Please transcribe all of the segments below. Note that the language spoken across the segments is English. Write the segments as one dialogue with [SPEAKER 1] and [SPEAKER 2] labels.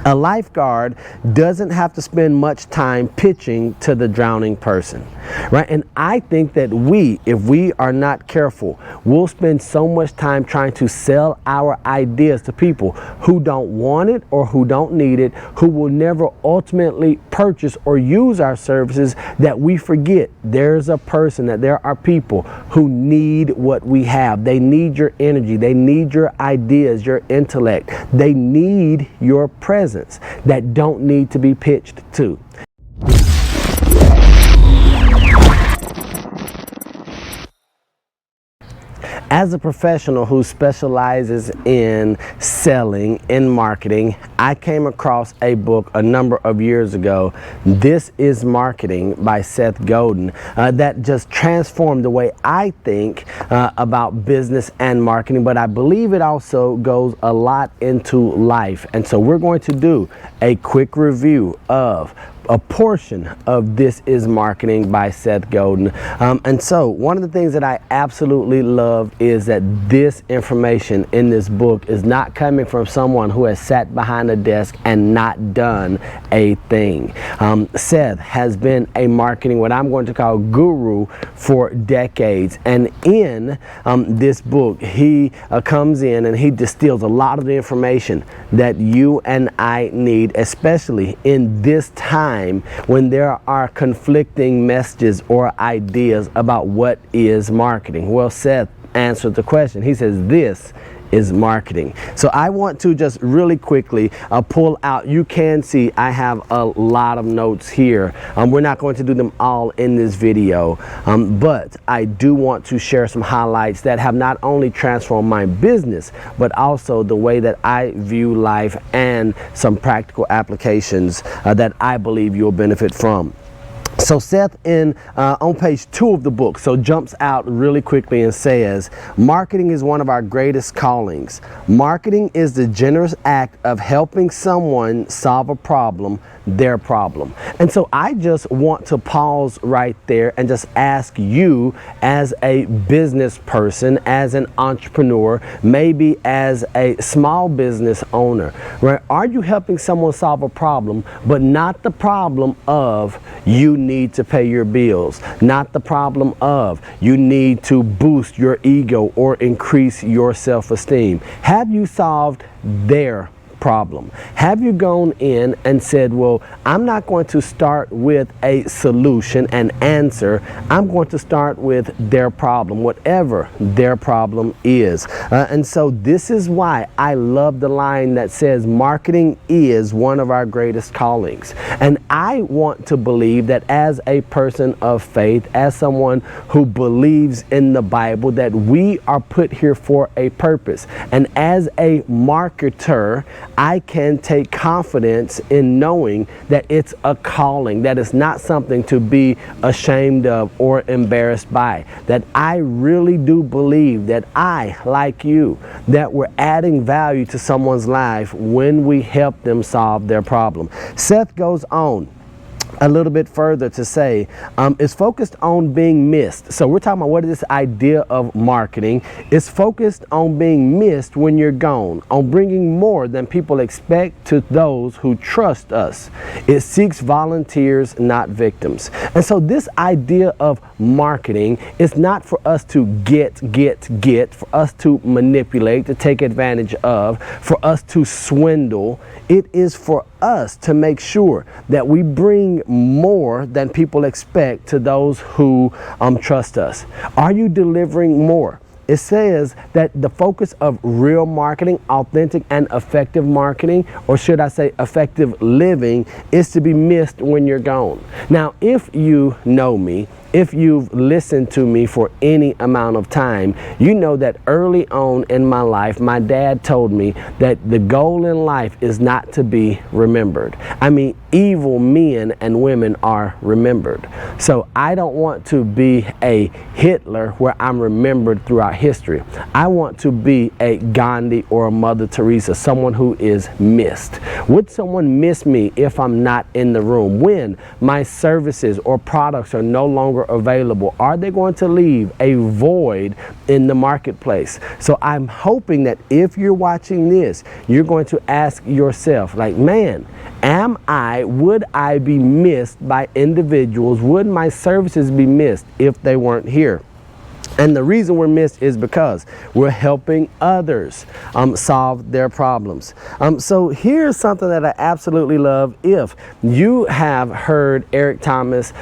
[SPEAKER 1] A lifeguard doesn't have to spend much time pitching to the drowning person, right? And I think that if we are not careful, we'll spend so much time trying to sell our ideas to people who don't want it or who don't need it, who will never ultimately purchase or use our services, that we forget there are people who need what we have. They need your energy. They need your ideas, your intellect. They need your presence that don't need to be pitched to. As a professional who specializes in selling, in marketing, I came across a book a number of years ago, This is Marketing by Seth Godin, that just transformed the way I think about business and marketing, but I believe it also goes a lot into life. And so we're going to do a quick review of a portion of This is Marketing by Seth Godin. And so one of the things that I absolutely love is that this information in this book is not coming from someone who has sat behind a desk and not done a thing. Seth has been a marketing, what I'm going to call guru, for decades. And in this book, he comes in and he distills a lot of the information that you and I need, especially in this time when there are conflicting messages or ideas about what is marketing. Well, Seth answered the question. He says, this is marketing. So I want to just really quickly pull out. You can see I have a lot of notes here. We're not going to do them all in this video, but I do want to share some highlights that have not only transformed my business, but also the way that I view life, and some practical applications that I believe you'll benefit from. So Seth, on page 2 of the book, jumps out really quickly and says, marketing is one of our greatest callings. Marketing is the generous act of helping someone solve a problem, their problem. And so I just want to pause right there and just ask you, as a business person, as an entrepreneur, maybe as a small business owner, right? Are you helping someone solve a problem, but not the problem of you need to pay your bills, not the problem of you need to boost your ego or increase your self-esteem? Have you solved their problem? Have you gone in and said, well, I'm not going to start with a solution and answer. I'm going to start with their problem, whatever their problem is. And so this is why I love the line that says marketing is one of our greatest callings. And I want to believe that as a person of faith, as someone who believes in the Bible, that we are put here for a purpose. And as a marketer, I can take confidence in knowing that it's a calling, that it's not something to be ashamed of or embarrassed by. That I really do believe that I, like you, that we're adding value to someone's life when we help them solve their problem. Seth goes on a little bit further to say, it's focused on being missed. So we're talking about what is this idea of marketing. It's focused on being missed when you're gone, on bringing more than people expect to those who trust us. It seeks volunteers, not victims. And so this idea of marketing is not for us to get, for us to manipulate, to take advantage of, for us to swindle. It is for us to make sure that we bring more than people expect to those who trust us. Are you delivering more? It says that the focus of real marketing, authentic and effective marketing, or should I say effective living, is to be missed when you're gone. Now, if you know me, if you've listened to me for any amount of time, you know that early on in my life, my dad told me that the goal in life is not to be remembered. I mean, evil men and women are remembered. So I don't want to be a Hitler where I'm remembered throughout history. I want to be a Gandhi or a Mother Teresa, someone who is missed. Would someone miss me if I'm not in the room? When my services or products are no longer longer available? Are they going to leave a void in the marketplace? So I'm hoping that if you're watching this, you're going to ask yourself, like, man, would I be missed by individuals? Would my services be missed if they weren't here? And the reason we're missed is because we're helping others solve their problems. So here's something that I absolutely love. If you have heard Eric Thomas,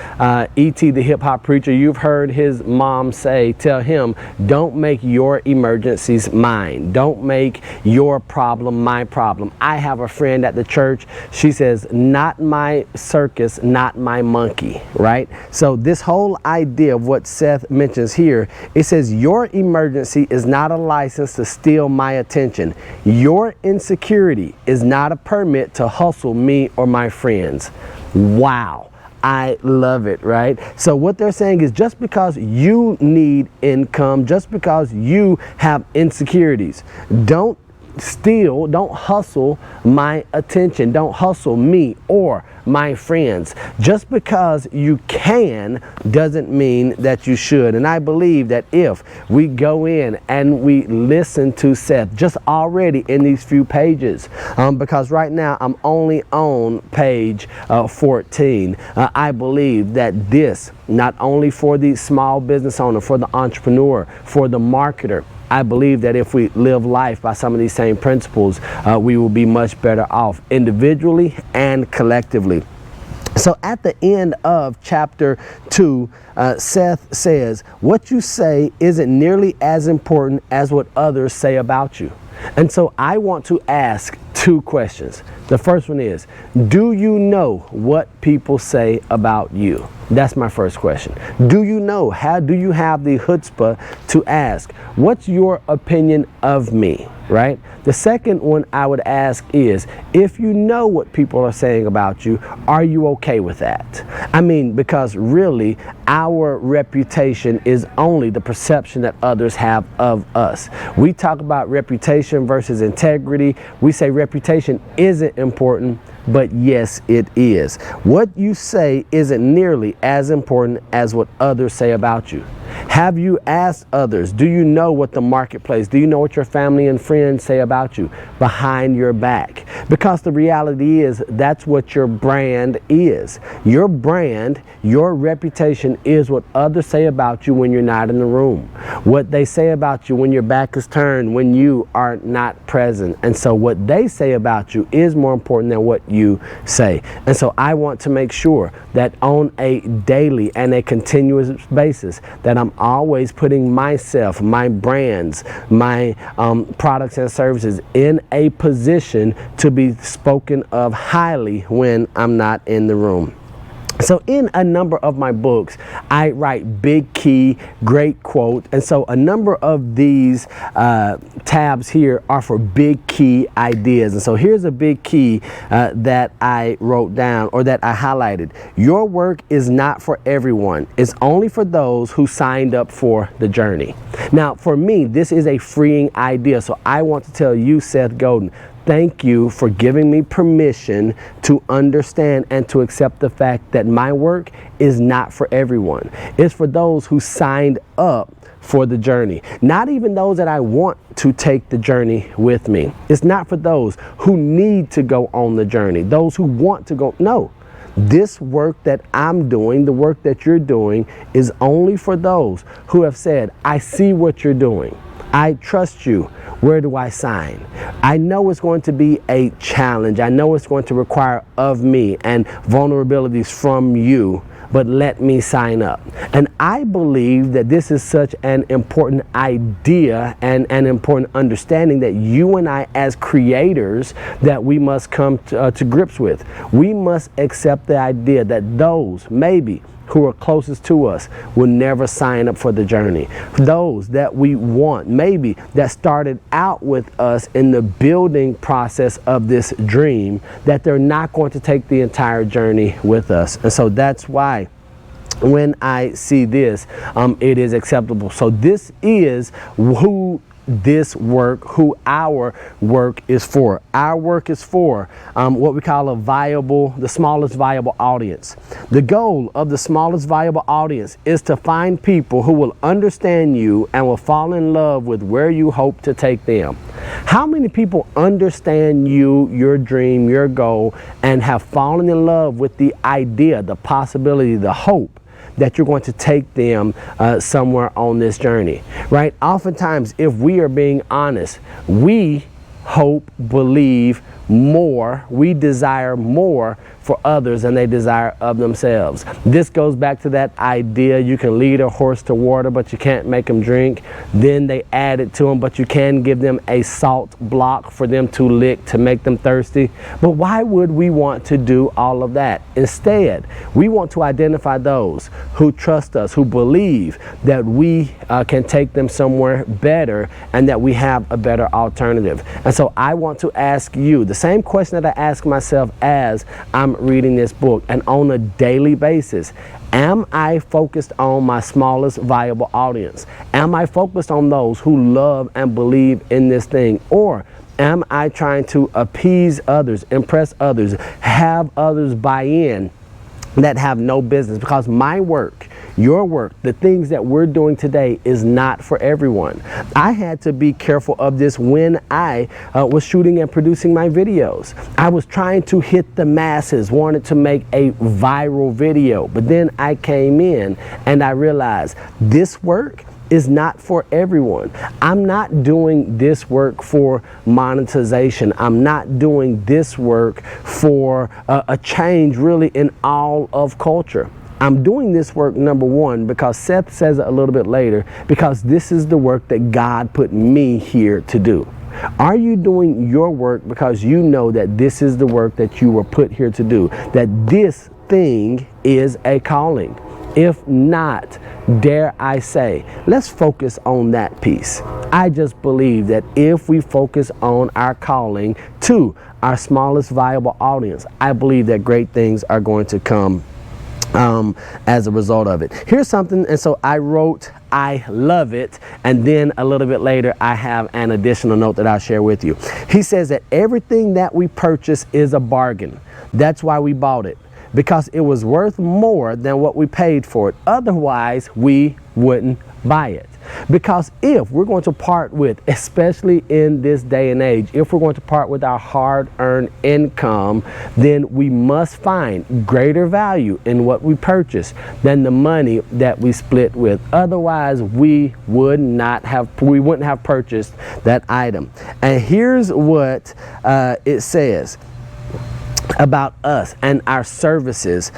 [SPEAKER 1] E.T. the hip hop preacher, you've heard his mom tell him, don't make your emergencies mine. Don't make your problem my problem. I have a friend at the church. She says, not my circus, not my monkey, right? So this whole idea of what Seth mentions here, it says your emergency is not a license to steal my attention. Your insecurity is not a permit to hustle me or my friends. Wow. I love it, right? So what they're saying is just because you need income, just because you have insecurities, don't steal, don't hustle my attention, don't hustle me or my friends. Just because you can doesn't mean that you should. And I believe that if we go in and we listen to Seth just already in these few pages, because right now I'm only on page 14, I believe that this, not only for the small business owner, for the entrepreneur, for the marketer, I believe that if we live life by some of these same principles, we will be much better off individually and collectively. So at the end of chapter 2, Seth says, what you say isn't nearly as important as what others say about you. And so I want to ask 2 questions. The first one is, do you know what people say about you? That's my first question. Do you know? How do you have the chutzpah to ask, what's your opinion of me? Right? The second one I would ask is, if you know what people are saying about you, are you okay with that? I mean, because really our reputation is only the perception that others have of us. We talk about reputation versus integrity. We say reputation isn't important, but yes, it is. What you say isn't nearly as important as what others say about you. Have you asked others? Do you know what the marketplace, do you know what your family and friends say about you behind your back? Because the reality is that's what your brand is. Your brand, your reputation is what others say about you when you're not in the room. What they say about you when your back is turned, when you are not present. And so what they say about you is more important than what you say. And so I want to make sure that on a daily and a continuous basis that I'm always putting myself, my brands, my products and services in a position to be spoken of highly when I'm not in the room. So in a number of my books, I write big key, great quote. And so a number of these tabs here are for big key ideas. And so here's a big key that I wrote down, or that I highlighted. Your work is not for everyone. It's only for those who signed up for the journey. Now, for me, this is a freeing idea. So I want to tell you, Seth Godin, thank you for giving me permission to understand and to accept the fact that my work is not for everyone. It's for those who signed up for the journey. Not even those that I want to take the journey with me. It's not for those who need to go on the journey, those who want to go. No. This work that I'm doing, the work that you're doing, is only for those who have said, I see what you're doing. I trust you. Where do I sign? I know it's going to be a challenge. I know it's going to require of me and vulnerabilities from you, but let me sign up. And I believe that this is such an important idea and an important understanding that you and I as creators that we must come to grips with. We must accept the idea that those maybe who are closest to us will never sign up for the journey. Those that we want, maybe that started out with us in the building process of this dream, that they're not going to take the entire journey with us. And so that's why when I see this, it is acceptable. So this is who this work, who our work is for. Our work is for what we call the smallest viable audience. The goal of the smallest viable audience is to find people who will understand you and will fall in love with where you hope to take them. How many people understand you, your dream, your goal, and have fallen in love with the idea, the possibility, the hope that you're going to take them somewhere on this journey, right? Oftentimes, if we are being honest, we hope, believe more, we desire more for others than they desire of themselves. This goes back to that idea, you can lead a horse to water, but you can't make them drink. Then they add it to them, but you can give them a salt block for them to lick to make them thirsty. But why would we want to do all of that? Instead, we want to identify those who trust us, who believe that we can take them somewhere better and that we have a better alternative. And so I want to ask you the same question that I ask myself as I'm reading this book and on a daily basis. Am I focused on my smallest viable audience? Am I focused on those who love and believe in this thing? Or am I trying to appease others, impress others, have others buy in that have no business? Because my work, your work, the things that we're doing today is not for everyone. I had to be careful of this when I was shooting and producing my videos. I was trying to hit the masses, wanted to make a viral video, but then I came in and I realized this work is not for everyone. I'm not doing this work for monetization. I'm not doing this work for a change really in all of culture. I'm doing this work, number one, because Seth says it a little bit later, because this is the work that God put me here to do. Are you doing your work because you know that this is the work that you were put here to do, that this thing is a calling? If not, dare I say, let's focus on that piece. I just believe that if we focus on our calling to our smallest viable audience, I believe that great things are going to come as a result of it. Here's something, and so I wrote, I love it, and then a little bit later I have an additional note that I'll share with you. He says that everything that we purchase is a bargain. That's why we bought it, because it was worth more than what we paid for it. Otherwise, we wouldn't buy it. Because if we're going to part with, especially in this day and age, if we're going to part with our hard-earned income, then we must find greater value in what we purchase than the money that we split with. Otherwise, we wouldn't have purchased that item. And here's what it says about us and our services.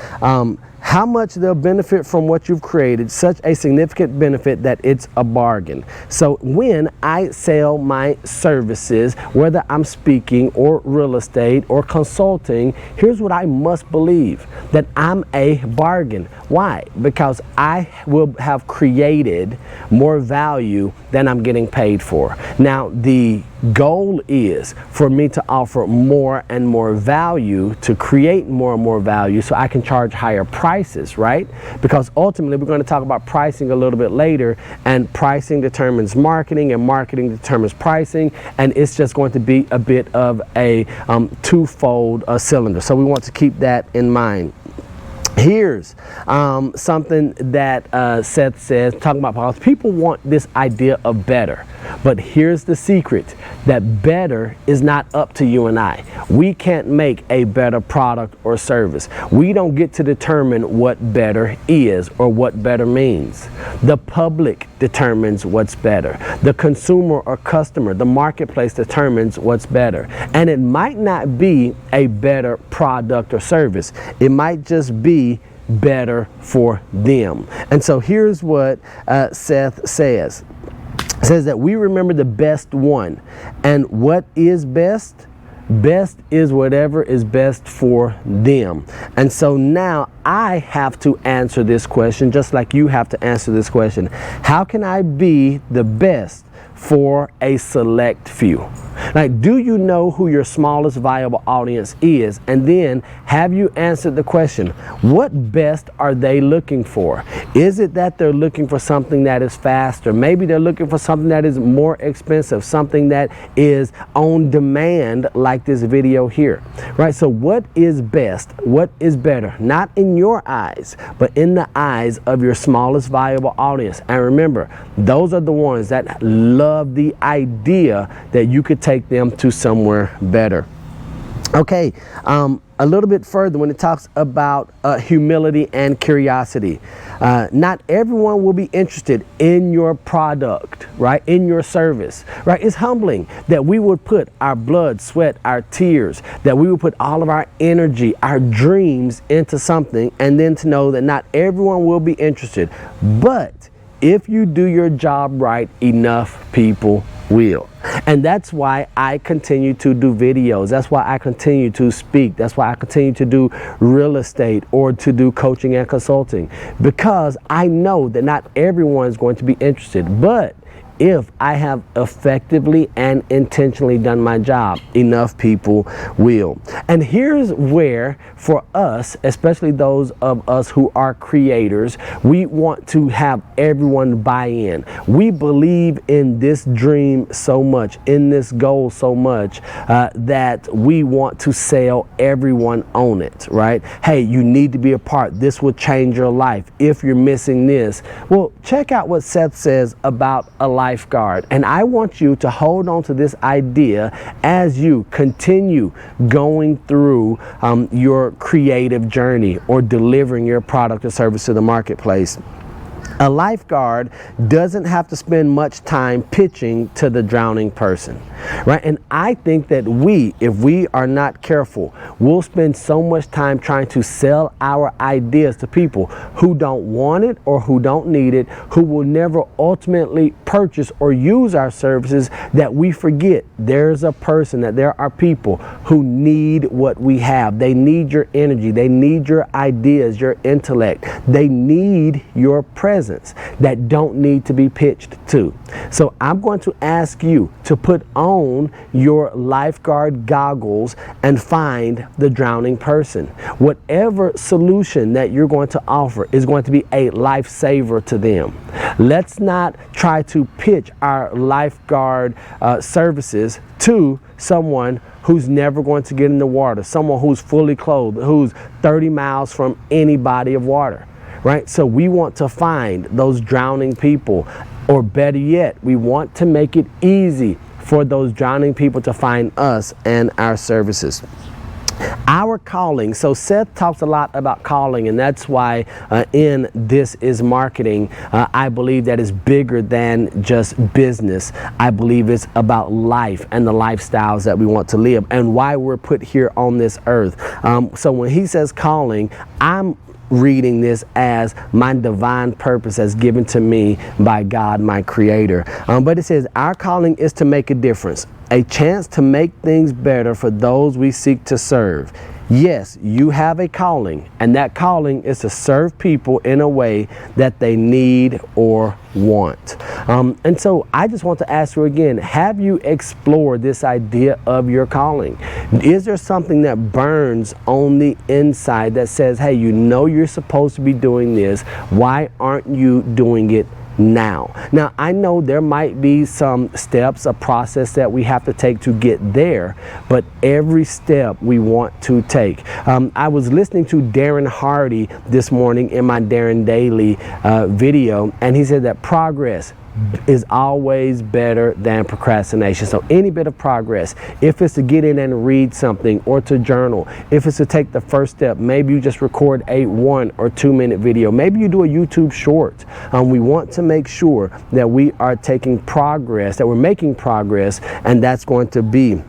[SPEAKER 1] How much they'll benefit from what you've created, such a significant benefit that it's a bargain. So when I sell my services, whether I'm speaking or real estate or consulting, here's what I must believe, that I'm a bargain. Why? Because I will have created more value than I'm getting paid for. Now, the goal is for me to offer more and more value, to create more and more value so I can charge higher prices, right? Because ultimately we're going to talk about pricing a little bit later, and pricing determines marketing and marketing determines pricing, and it's just going to be a bit of a twofold cylinder. So we want to keep that in mind. Here's something that Seth says, talking about because people want this idea of better. But here's the secret, that better is not up to you and I. We can't make a better product or service. We don't get to determine what better is or what better means. The public determines what's better. The consumer or customer, the marketplace determines what's better. And it might not be a better product or service. It might just be better for them. And so here's what Seth says. It says that we remember the best one. And what is best? Best is whatever is best for them. And so now I have to answer this question, just like you have to answer this question. How can I be the best for a select few. Like, do you know who your smallest viable audience is? And then have you answered the question, what best are they looking for? Is it that they're looking for something that is faster? Maybe they're looking for something that is more expensive, something that is on demand, like this video here, right? So what is best? What is better? Not in your eyes, but in the eyes of your smallest viable audience. And remember, those are the ones that love the idea that you could take them to somewhere better. Okay, a little bit further when it talks about humility and curiosity. Not everyone will be interested in your product, right? In your service, right? It's humbling that we would put our blood, sweat, our tears, that we would put all of our energy, our dreams into something, and then to know that not everyone will be interested. But if you do your job right, enough people will. And that's why I continue to do videos. That's why I continue to speak. That's why I continue to do real estate or to do coaching and consulting, because I know that not everyone is going to be interested. But if I have effectively and intentionally done my job, enough people will. And here's where, for us, especially those of us who are creators, we want to have everyone buy in. We believe in this dream so much, in this goal so much, that we want to sell everyone on it, right? Hey, you need to be a part. This will change your life. If you're missing this, well, check out what Seth says about a lifeguard. And I want you to hold on to this idea as you continue going through your creative journey or delivering your product or service to the marketplace. A lifeguard doesn't have to spend much time pitching to the drowning person, right? And I think that if we are not careful, we'll spend so much time trying to sell our ideas to people who don't want it or who don't need it, who will never ultimately purchase or use our services, that we forget there's a person, that there are people who need what we have. They need your energy. They need your ideas, your intellect. They need your presence that don't need to be pitched to. So I'm going to ask you to put on your lifeguard goggles and find the drowning person. Whatever solution that you're going to offer is going to be a lifesaver to them. Let's not try to pitch our lifeguard services to someone who's never going to get in the water, someone who's fully clothed, who's 30 miles from any body of water. Right? So we want to find those drowning people, or better yet, we want to make it easy for those drowning people to find us and our services. Our calling. So Seth talks a lot about calling, and that's why in This Is Marketing, I believe that is bigger than just business. I believe it's about life and the lifestyles that we want to live and why we're put here on this earth. So when he says calling, I'm reading this as my divine purpose as given to me by God, my creator. But it says our calling is to make a difference, a chance to make things better for those we seek to serve. Yes, you have a calling, and that calling is to serve people in a way that they need or want. And so I just want to ask you again, have you explored this idea of your calling? Is there something that burns on the inside that says, hey, you know you're supposed to be doing this, why aren't you doing it now? Now, I know there might be some steps, a process that we have to take to get there, but every step we want to take. I was listening to Darren Hardy this morning in my Darren Daily video, and he said that progress is always better than procrastination. So any bit of progress, if it's to get in and read something or to journal, if it's to take the first step, maybe you just record a 1 or 2 minute video, maybe you do a YouTube short. We want to make sure that we are taking progress, that we're making progress, and that's going to be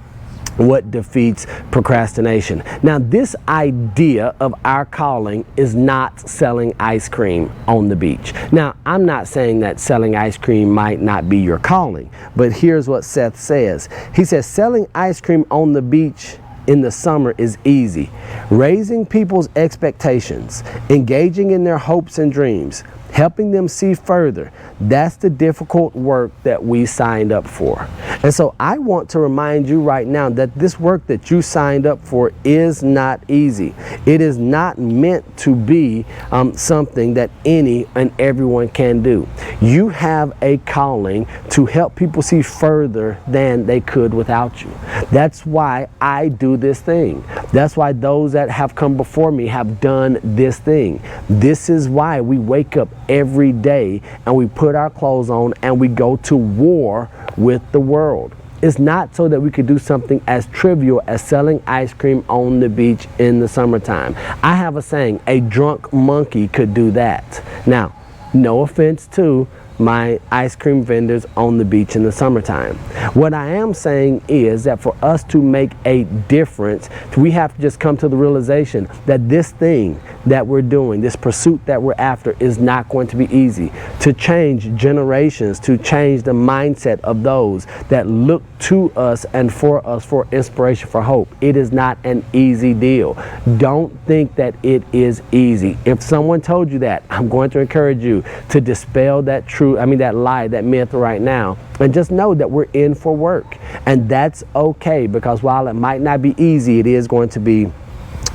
[SPEAKER 1] what defeats procrastination. Now, this idea of our calling is not selling ice cream on the beach. Now, I'm not saying that selling ice cream might not be your calling, but here's what Seth says. He says selling ice cream on the beach in the summer is easy. Raising people's expectations, engaging in their hopes and dreams, helping them see further. That's the difficult work that we signed up for. And so I want to remind you right now that this work that you signed up for is not easy. It is not meant to be something that any and everyone can do. You have a calling to help people see further than they could without you. That's why I do this thing. That's why those that have come before me have done this thing. This is why we wake up every day and we put our clothes on and we go to war with the world. It's not so that we could do something as trivial as selling ice cream on the beach in the summertime. I have a saying, a drunk monkey could do that. Now, no offense to my ice cream vendors on the beach in the summertime. What I am saying is that for us to make a difference, we have to just come to the realization that this thing that we're doing, this pursuit that we're after, is not going to be easy. To change generations, to change the mindset of those that look to us and for us for inspiration, for hope, it is not an easy deal. Don't think that it is easy. If someone told you that, I'm going to encourage you to dispel that that lie, that myth right now, and just know that we're in for work. And that's okay, because while it might not be easy, it is going to be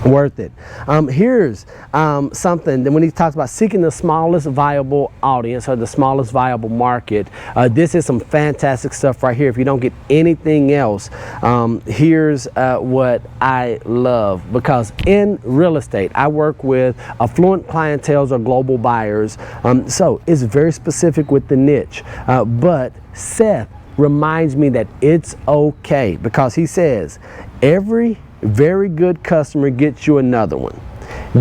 [SPEAKER 1] worth it. Here's something that when he talks about seeking the smallest viable audience or the smallest viable market, this is some fantastic stuff right here. If you don't get anything else, here's what I love, because in real estate I work with affluent clienteles or global buyers, so it's very specific with the niche, but Seth reminds me that it's okay, because he says every very good customer gets you another one.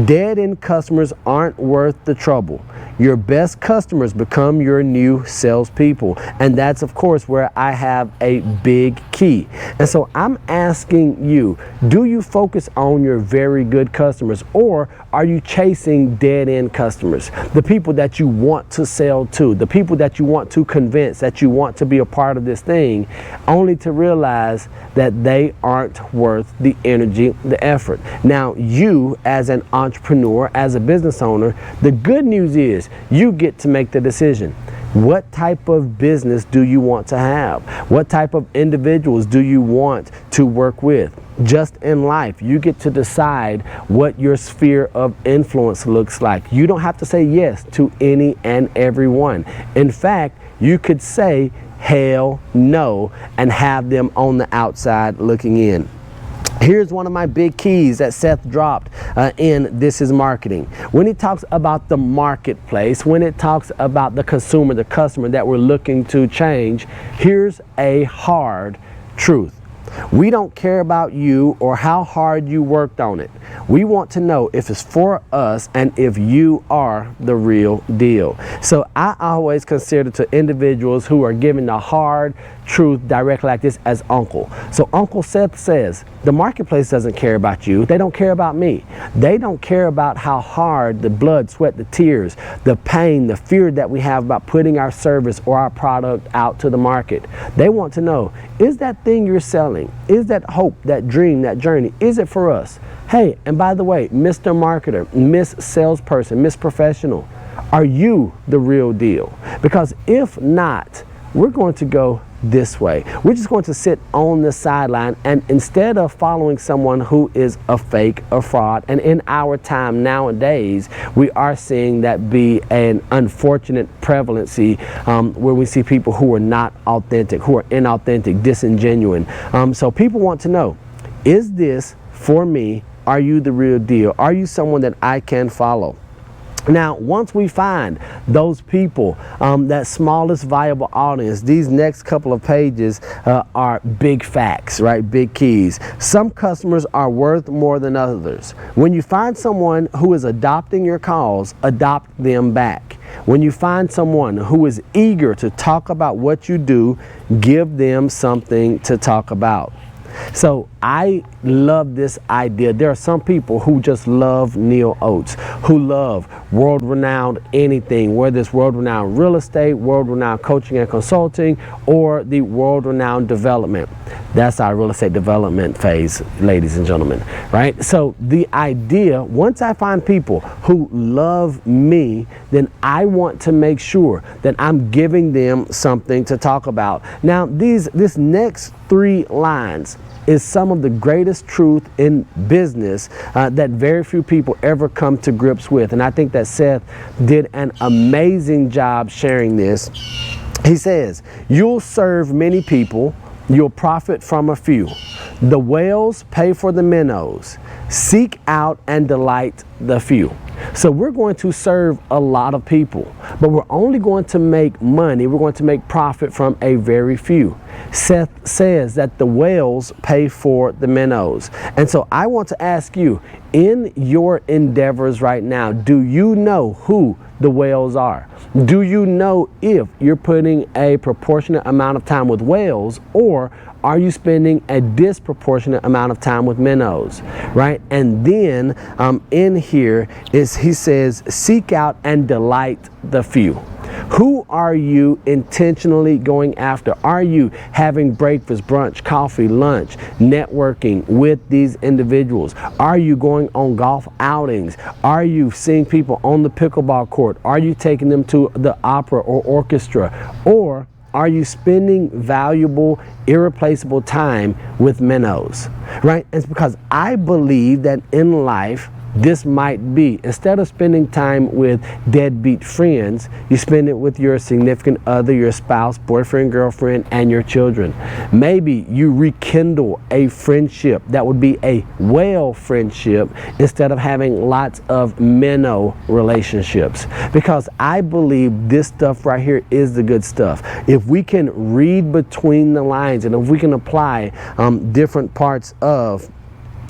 [SPEAKER 1] Dead-end customers aren't worth the trouble. Your best customers become your new salespeople. And that's, of course, where I have a big key. And so I'm asking you, do you focus on your very good customers, or are you chasing dead-end customers? The people that you want to sell to, the people that you want to convince that you want to be a part of this thing, only to realize that they aren't worth the energy, the effort. Now, you as an entrepreneur, as a business owner, the good news is you get to make the decision. What type of business do you want to have? What type of individuals do you want to work with? Just in life, you get to decide what your sphere of influence looks like. You don't have to say yes to any and everyone. In fact, you could say hell no and have them on the outside looking in. Here's one of my big keys that Seth dropped in This Is Marketing. When he talks about the marketplace, when it talks about the consumer, the customer that we're looking to change, here's a hard truth. We don't care about you or how hard you worked on it. We want to know if it's for us and if you are the real deal. So I always consider to individuals who are giving the hard truth directly like this as uncle. So Uncle Seth says, the marketplace doesn't care about you. They don't care about me. They don't care about how hard the blood, sweat, the tears, the pain, the fear that we have about putting our service or our product out to the market. They want to know, is that thing you're selling, is that hope, that dream, that journey, is it for us? Hey, and by the way, Mr. Marketer, Miss Salesperson, Miss Professional, are you the real deal? Because if not, we're going to go this way. We're just going to sit on the sideline, and instead of following someone who is a fake, a fraud, and in our time nowadays, we are seeing that be an unfortunate prevalency where we see people who are not authentic, who are inauthentic, disingenuine. So people want to know, is this for me? Are you the real deal? Are you someone that I can follow? Now, once we find those people, that smallest viable audience, these next couple of pages are big facts, right? Big keys. Some customers are worth more than others. When you find someone who is adopting your cause, adopt them back. When you find someone who is eager to talk about what you do, give them something to talk about. So I love this idea. There are some people who just love Neil Oates, who love world-renowned anything, whether it's world-renowned real estate, world-renowned coaching and consulting, or the world-renowned development. That's our real estate development phase, ladies and gentlemen, right? So the idea, once I find people who love me, then I want to make sure that I'm giving them something to talk about. Now, this next 3 lines is some of the greatest truth in business that very few people ever come to grips with. And I think that Seth did an amazing job sharing this. He says, you'll serve many people, you'll profit from a few. The whales pay for the minnows. Seek out and delight the few. So we're going to serve a lot of people, but we're only going to make money, we're going to make profit from a very few. Seth says that the whales pay for the minnows. And so I want to ask you, in your endeavors right now, do you know who the whales are? Do you know if you're putting a proportionate amount of time with whales, or are you spending a disproportionate amount of time with minnows, right? And then in here is, he says, seek out and delight the few. Who are you intentionally going after? Are you having breakfast, brunch, coffee, lunch, networking with these individuals? Are you going on golf outings? Are you seeing people on the pickleball court? Are you taking them to the opera or orchestra? Or are you spending valuable, irreplaceable time with minnows, right? It's because I believe that in life, this might be, instead of spending time with deadbeat friends, you spend it with your significant other, your spouse, boyfriend, girlfriend, and your children. Maybe you rekindle a friendship that would be a whale friendship instead of having lots of minnow relationships. Because I believe this stuff right here is the good stuff. If we can read between the lines, and if we can apply different parts of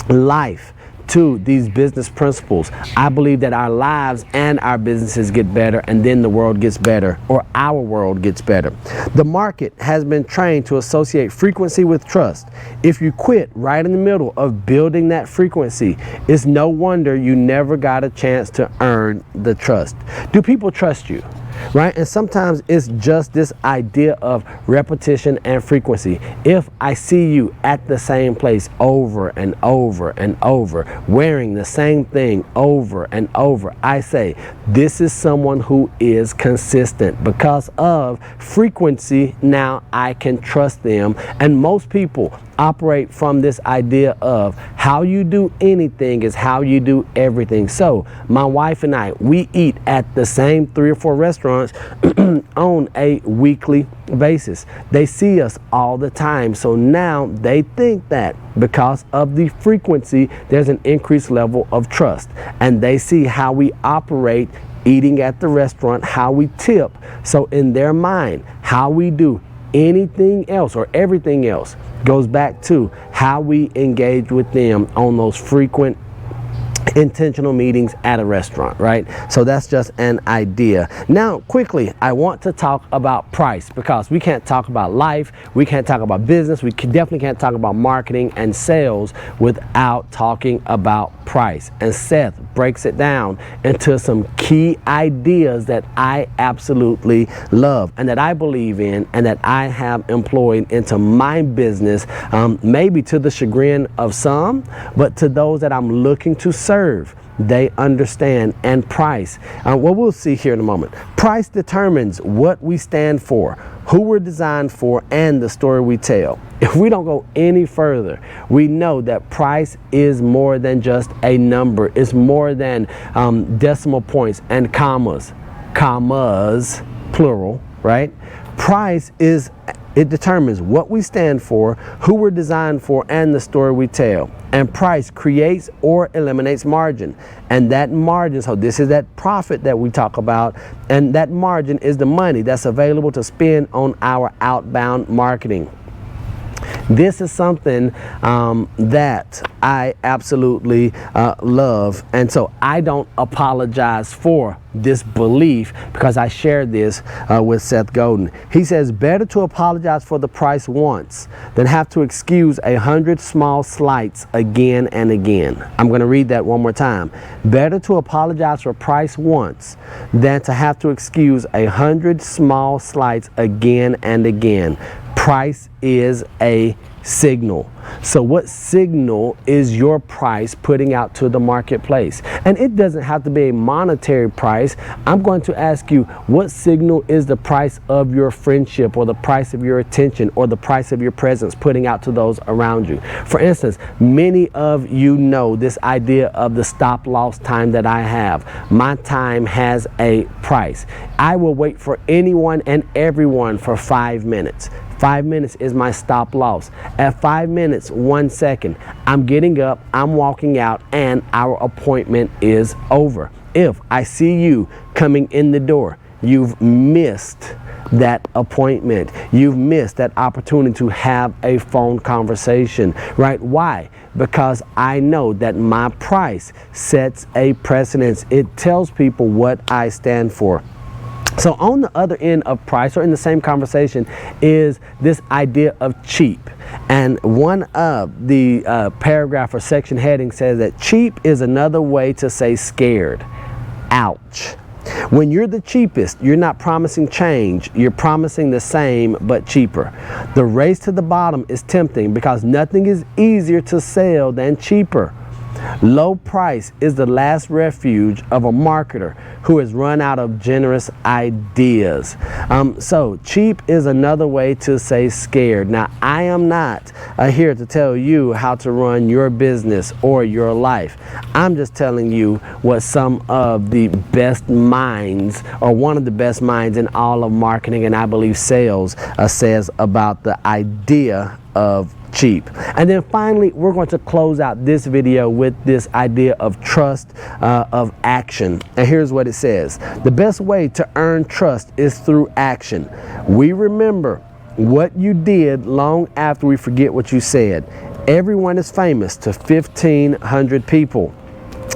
[SPEAKER 1] life to these business principles, I believe that our lives and our businesses get better, and then the world gets better, or our world gets better. The market has been trained to associate frequency with trust. If you quit right in the middle of building that frequency, it's no wonder you never got a chance to earn the trust. Do people trust you? Right? And sometimes it's just this idea of repetition and frequency. If I see you at the same place over and over and over, wearing the same thing over and over, I say, this is someone who is consistent. Because of frequency, now I can trust them. And most people operate from this idea of how you do anything is how you do everything. So my wife and I, we eat at the same 3 or 4 restaurants on a weekly basis. They see us all the time. So now they think that because of the frequency, there's an increased level of trust. And they see how we operate eating at the restaurant, how we tip. So in their mind, how we do anything else or everything else goes back to how we engage with them on those frequent intentional meetings at a restaurant, right? So that's just an idea. Now, quickly, I want to talk about price, because we can't talk about life, we can't talk about business, we definitely can't talk about marketing and sales without talking about price. And Seth breaks it down into some key ideas that I absolutely love and that I believe in and that I have employed into my business, maybe to the chagrin of some, but to those that I'm looking to serve, they understand. And price, well, we'll see here in a moment. Price determines what we stand for, who we're designed for, and the story we tell. If we don't go any further, we know that price is more than just a number. It's more than decimal points and commas, plural, right? Price is, it determines what we stand for, who we're designed for, and the story we tell. And price creates or eliminates margin. And that margin, so this is that profit that we talk about, and that margin is the money that's available to spend on our outbound marketing. This is something that I absolutely love, and so I don't apologize for this belief because I shared this with Seth Godin. He says, better to apologize for the price once than have to excuse 100 small slights again and again. I'm going to read that one more time. Better to apologize for price once than to have to excuse 100 small slights again and again. Price is a signal. So what signal is your price putting out to the marketplace? And it doesn't have to be a monetary price. I'm going to ask you, what signal is the price of your friendship, or the price of your attention, or the price of your presence putting out to those around you? For instance, many of you know this idea of the stop loss time that I have. My time has a price. I will wait for anyone and everyone for 5 minutes. 5 minutes is my stop loss. At 5 minutes, 1 second, I'm getting up, I'm walking out, and our appointment is over. If I see you coming in the door, you've missed that appointment. You've missed that opportunity to have a phone conversation, right? Why? Because I know that my price sets a precedence. It tells people what I stand for. So on the other end of price, or in the same conversation, is this idea of cheap. And one of the paragraph or section heading says that cheap is another way to say scared. Ouch. When you're the cheapest, you're not promising change, you're promising the same but cheaper. The race to the bottom is tempting because nothing is easier to sell than cheaper. Low price is the last refuge of a marketer who has run out of generous ideas. So cheap is another way to say scared. Now, I am not here to tell you how to run your business or your life. I'm just telling you what some of the best minds, or one of the best minds in all of marketing, and I believe sales, says about the idea of cheap. And then finally, we're going to close out this video with this idea of trust, of action. And here's what it says. The best way to earn trust is through action. We remember what you did long after we forget what you said. Everyone is famous to 1,500 people.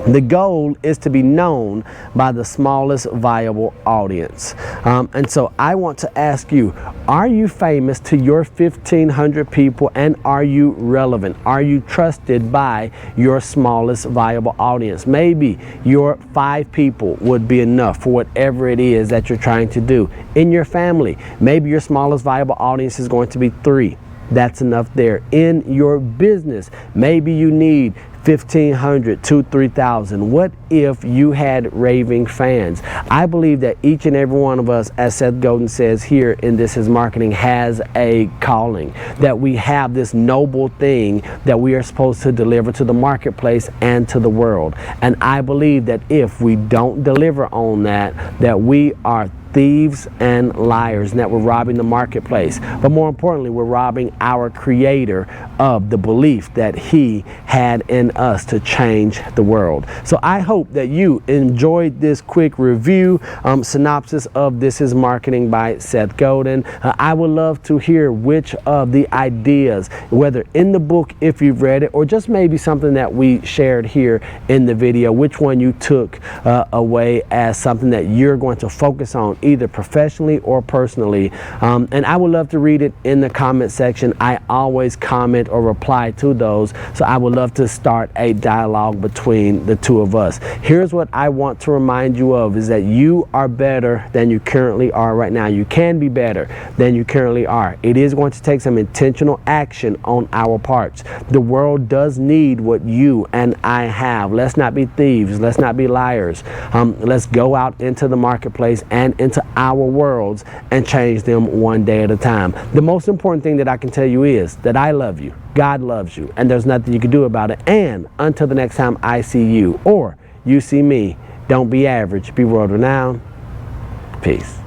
[SPEAKER 1] The goal is to be known by the smallest viable audience. And so I want to ask you, are you famous to your 1,500 people, and are you relevant? Are you trusted by your smallest viable audience? Maybe your 5 people would be enough for whatever it is that you're trying to do. In your family, maybe your smallest viable audience is going to be 3. That's enough there. In your business, maybe you need 1,500 to 3,000. What if you had raving fans? I believe that each and every one of us, as Seth Godin says here in This Is Marketing, has a calling, that we have this noble thing that we are supposed to deliver to the marketplace and to the world. And I believe that if we don't deliver on that, that we are thieves and liars, and that we're robbing the marketplace. But more importantly, we're robbing our Creator of the belief that He had in us to change the world. So I hope that you enjoyed this quick review, synopsis of This Is Marketing by Seth Godin. I would love to hear which of the ideas, whether in the book if you've read it, or just maybe something that we shared here in the video, which one you took away as something that you're going to focus on, either professionally or personally. And I would love to read it in the comment section. I always comment or reply to those, so I would love to start a dialogue between the two of us. Here's what I want to remind you of, is that you are better than you currently are right now. You can be better than you currently are. It is going to take some intentional action on our parts. The world does need what you and I have. Let's not be thieves. Let's not be liars. Let's go out into the marketplace and into our worlds and change them one day at a time. The most important thing that I can tell you is that I love you, God loves you, and there's nothing you can do about it. And until the next time I see you or you see me, don't be average, be world renowned. Peace.